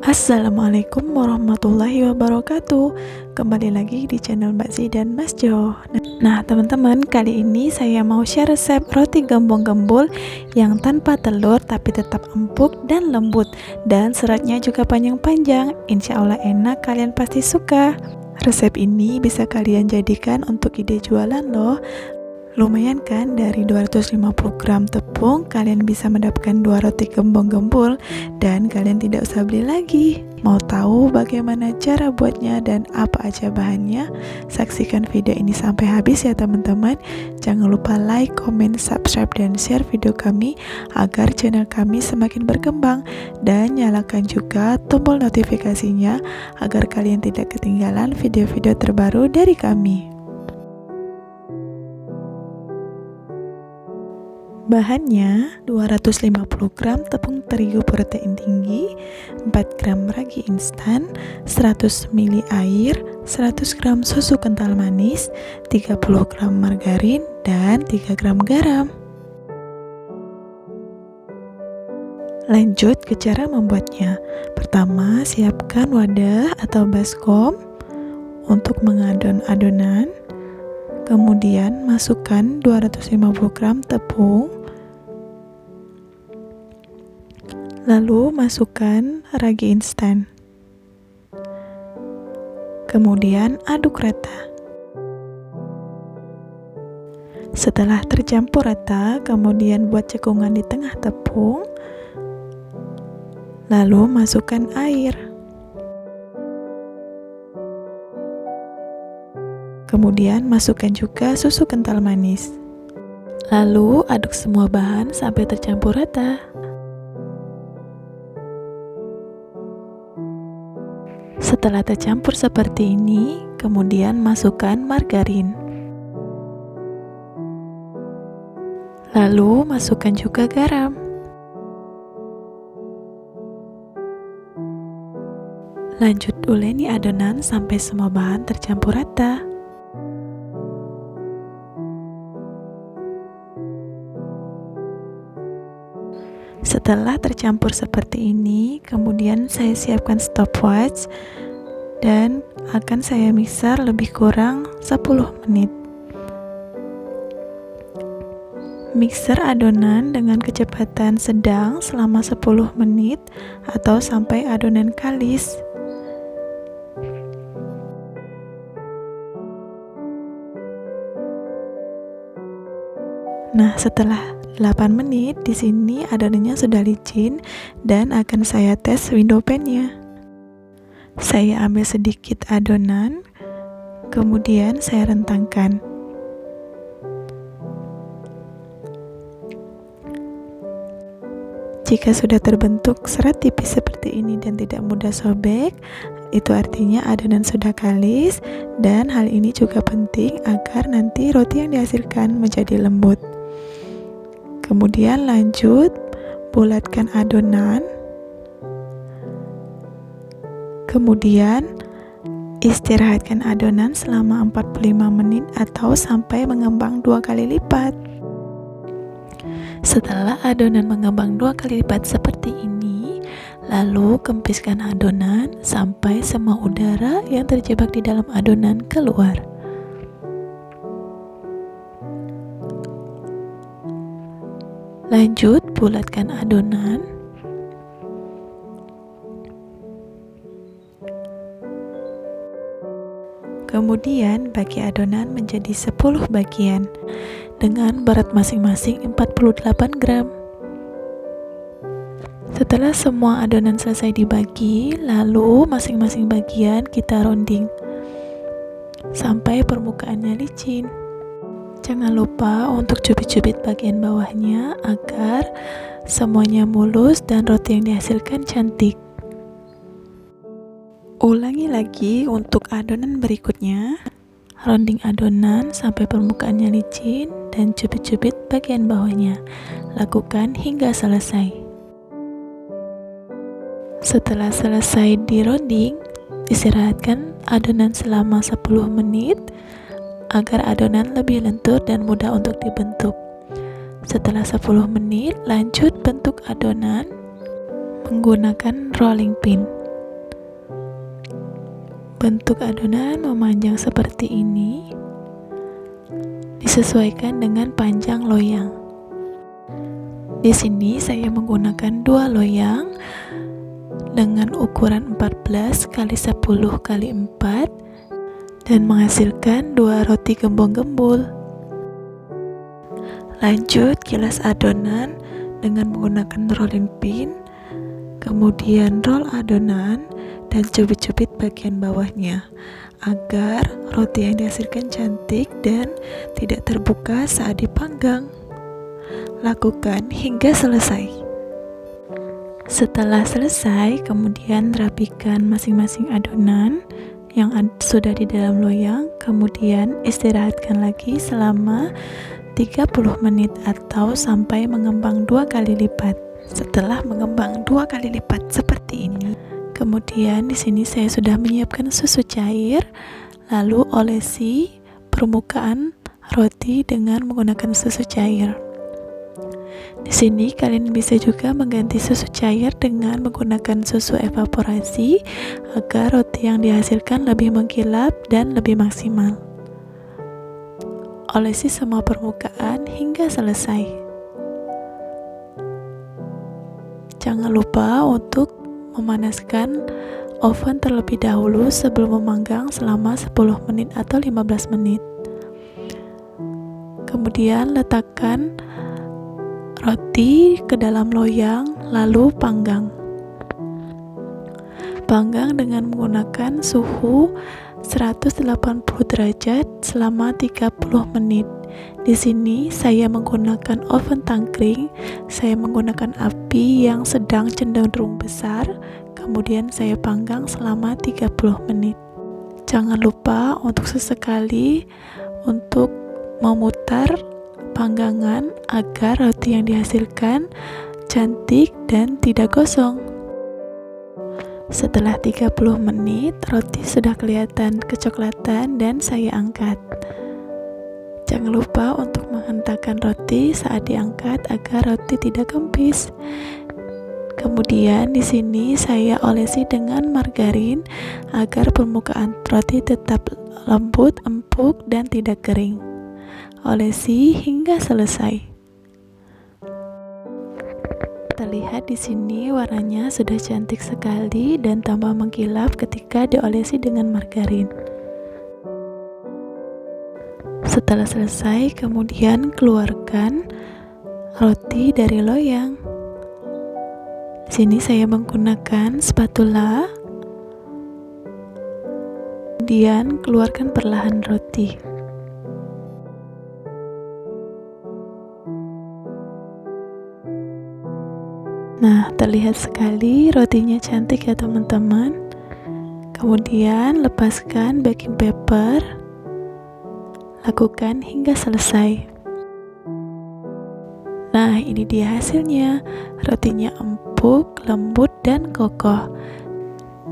Assalamualaikum warahmatullahi wabarakatuh. Kembali lagi di channel Mbak Zi dan Mas Jo. Nah teman-teman, kali ini saya mau share resep roti gembong gembul yang tanpa telur tapi tetap empuk dan lembut, dan seratnya juga panjang-panjang. Insya Allah enak, kalian pasti suka. Resep ini bisa kalian jadikan untuk ide jualan loh. Lumayan kan, dari 250 gram tepung kalian bisa mendapatkan 2 roti gembong gembul dan kalian tidak usah beli lagi. Mau tahu bagaimana cara buatnya dan apa aja bahannya? Saksikan video ini sampai habis ya teman-teman. Jangan lupa like, comment, subscribe, dan share video kami agar channel kami semakin berkembang, dan nyalakan juga tombol notifikasinya agar kalian tidak ketinggalan video-video terbaru dari kami. Bahannya 250 gram tepung terigu protein tinggi, 4 gram ragi instan, 100 ml air, 100 gram susu kental manis, 30 gram margarin, dan 3 gram garam. Lanjut ke cara membuatnya. Pertama, siapkan wadah atau baskom untuk mengadon adonan. Kemudian masukkan 250 gram tepung. Lalu masukkan ragi instan. Kemudian aduk rata. Setelah tercampur rata, kemudian buat cekungan di tengah tepung. Lalu masukkan air. Kemudian masukkan juga susu kental manis. Lalu aduk semua bahan sampai tercampur rata. Setelah tercampur seperti ini, kemudian masukkan margarin. Lalu masukkan juga garam. Lanjut uleni adonan sampai semua bahan tercampur rata. Setelah tercampur seperti ini, kemudian saya siapkan stopwatch dan akan saya mixer lebih kurang 10 menit. Mixer adonan dengan kecepatan sedang selama 10 menit atau sampai adonan kalis. Nah, setelah 8 menit di sini adonannya sudah licin dan akan saya tes window pan-nya. Saya ambil sedikit adonan, kemudian saya rentangkan. Jika sudah terbentuk serat tipis seperti ini dan tidak mudah sobek, itu artinya adonan sudah kalis, dan hal ini juga penting agar nanti roti yang dihasilkan menjadi lembut. Kemudian lanjut bulatkan adonan. Kemudian istirahatkan adonan selama 45 menit atau sampai mengembang 2 kali lipat. Setelah adonan mengembang 2 kali lipat seperti ini, lalu kempiskan adonan sampai semua udara yang terjebak di dalam adonan keluar. Lanjut bulatkan adonan. Kemudian bagi adonan menjadi 10 bagian dengan berat masing-masing 48 gram. Setelah semua adonan selesai dibagi, lalu masing-masing bagian kita rounding sampai permukaannya licin. Jangan lupa untuk cubit-cubit bagian bawahnya agar semuanya mulus dan roti yang dihasilkan cantik. Ulangi lagi untuk adonan berikutnya. Rounding adonan sampai permukaannya licin dan cubit-cubit bagian bawahnya. Lakukan hingga selesai. Setelah selesai di rounding, istirahatkan adonan selama 10 menit agar adonan lebih lentur dan mudah untuk dibentuk. Setelah 10 menit, lanjut bentuk adonan menggunakan rolling pin. bentuk adonan memanjang seperti ini, disesuaikan dengan panjang loyang. Di sini saya menggunakan 2 loyang dengan ukuran 14 x 10 x 4 dan menghasilkan 2 roti gembong-gembul. Lanjut kilas adonan dengan menggunakan rolling pin, kemudian roll adonan dan cubit-cubit bagian bawahnya agar roti yang dihasilkan cantik dan tidak terbuka saat dipanggang. Lakukan hingga selesai. Setelah selesai, kemudian rapikan masing-masing adonan yang sudah di dalam loyang, kemudian istirahatkan lagi selama 30 menit atau sampai mengembang 2 kali lipat. Setelah mengembang 2 kali lipat seperti ini, kemudian di sini saya sudah menyiapkan susu cair, lalu olesi permukaan roti dengan menggunakan susu cair. Di sini kalian bisa juga mengganti susu cair dengan menggunakan susu evaporasi agar roti yang dihasilkan lebih mengkilap dan lebih maksimal. Olesi semua permukaan hingga selesai. Jangan lupa untuk memanaskan oven terlebih dahulu sebelum memanggang selama 10 menit atau 15 menit. Kemudian letakkan roti ke dalam loyang lalu panggang. Panggang dengan menggunakan suhu 180 derajat selama 30 menit. Di sini saya menggunakan oven tangkring. Saya menggunakan api yang sedang cenderung besar. Kemudian saya panggang selama 30 menit. Jangan lupa untuk sesekali untuk memutar panggangan agar roti yang dihasilkan cantik dan tidak gosong. Setelah 30 menit, roti sudah kelihatan kecoklatan dan saya angkat. Jangan lupa untuk menghentakkan roti saat diangkat agar roti tidak kempis. Kemudian di sini saya olesi dengan margarin agar permukaan roti tetap lembut, empuk dan tidak kering. Olesi hingga selesai. Terlihat di sini warnanya sudah cantik sekali dan tambah mengkilap ketika diolesi dengan margarin. Setelah selesai, kemudian keluarkan roti dari loyang. Di sini saya menggunakan spatula. Kemudian keluarkan perlahan roti. Nah, terlihat sekali rotinya cantik ya teman-teman. Kemudian lepaskan baking paper. Lakukan hingga selesai. Nah, ini dia hasilnya. Rotinya empuk, lembut, dan kokoh.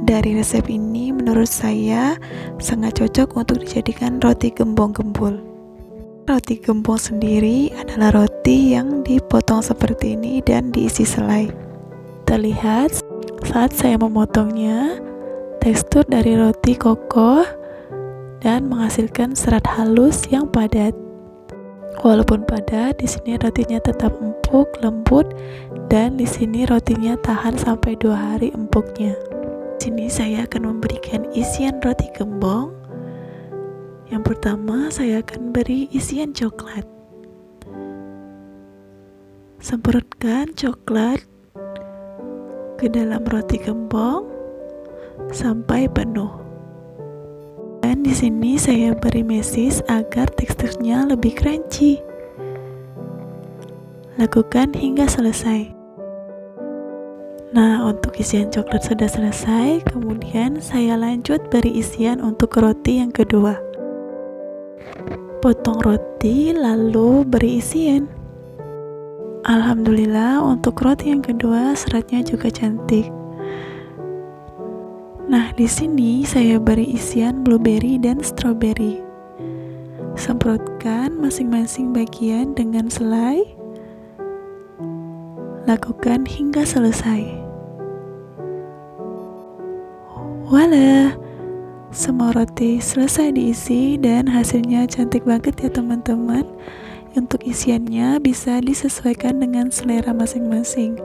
Dari resep ini menurut saya sangat cocok untuk dijadikan roti gembong-gembul. Roti gembong sendiri adalah roti yang dipotong seperti ini dan diisi selai. Terlihat saat saya memotongnya, tekstur dari roti kokoh dan menghasilkan serat halus yang padat. Walaupun padat, di sini rotinya tetap empuk, lembut, dan di sini rotinya tahan sampai 2 hari empuknya. Di sini saya akan memberikan isian roti gembong. Yang pertama, saya akan beri isian coklat. Semprotkan coklat ke dalam roti gembong sampai penuh. Dan di sini saya beri mesis agar teksturnya lebih crunchy. Lakukan hingga selesai. Nah, untuk isian coklat sudah selesai, kemudian saya lanjut beri isian untuk roti yang kedua. Potong roti lalu beri isian. Alhamdulillah untuk roti yang kedua seratnya juga cantik. Nah, di sini saya beri isian blueberry dan strawberry. Semprotkan masing-masing bagian dengan selai. Lakukan hingga selesai. Voila, Semua roti selesai diisi dan hasilnya cantik banget ya teman-teman. Untuk isiannya bisa disesuaikan dengan selera masing-masing.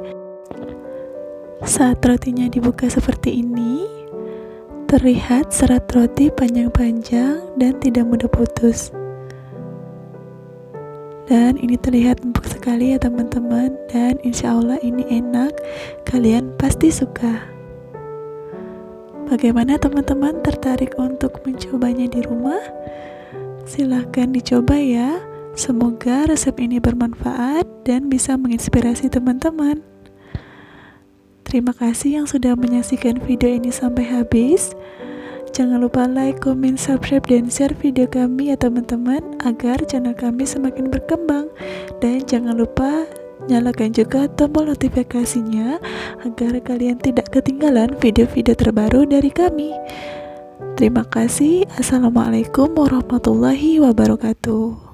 Saat rotinya dibuka seperti ini, terlihat serat roti panjang-panjang dan tidak mudah putus. Dan ini terlihat empuk sekali ya teman-teman, dan insya Allah ini enak, kalian pasti suka. Bagaimana teman-teman, tertarik untuk mencobanya di rumah? Silahkan dicoba ya. Semoga resep ini bermanfaat dan bisa menginspirasi teman-teman. Terima kasih yang sudah menyaksikan video ini sampai habis. Jangan lupa like, comment, subscribe, dan share video kami ya teman-teman, agar channel kami semakin berkembang. Dan jangan lupa nyalakan juga tombol notifikasinya, agar kalian tidak ketinggalan video-video terbaru dari kami. Terima kasih. Assalamualaikum warahmatullahi wabarakatuh.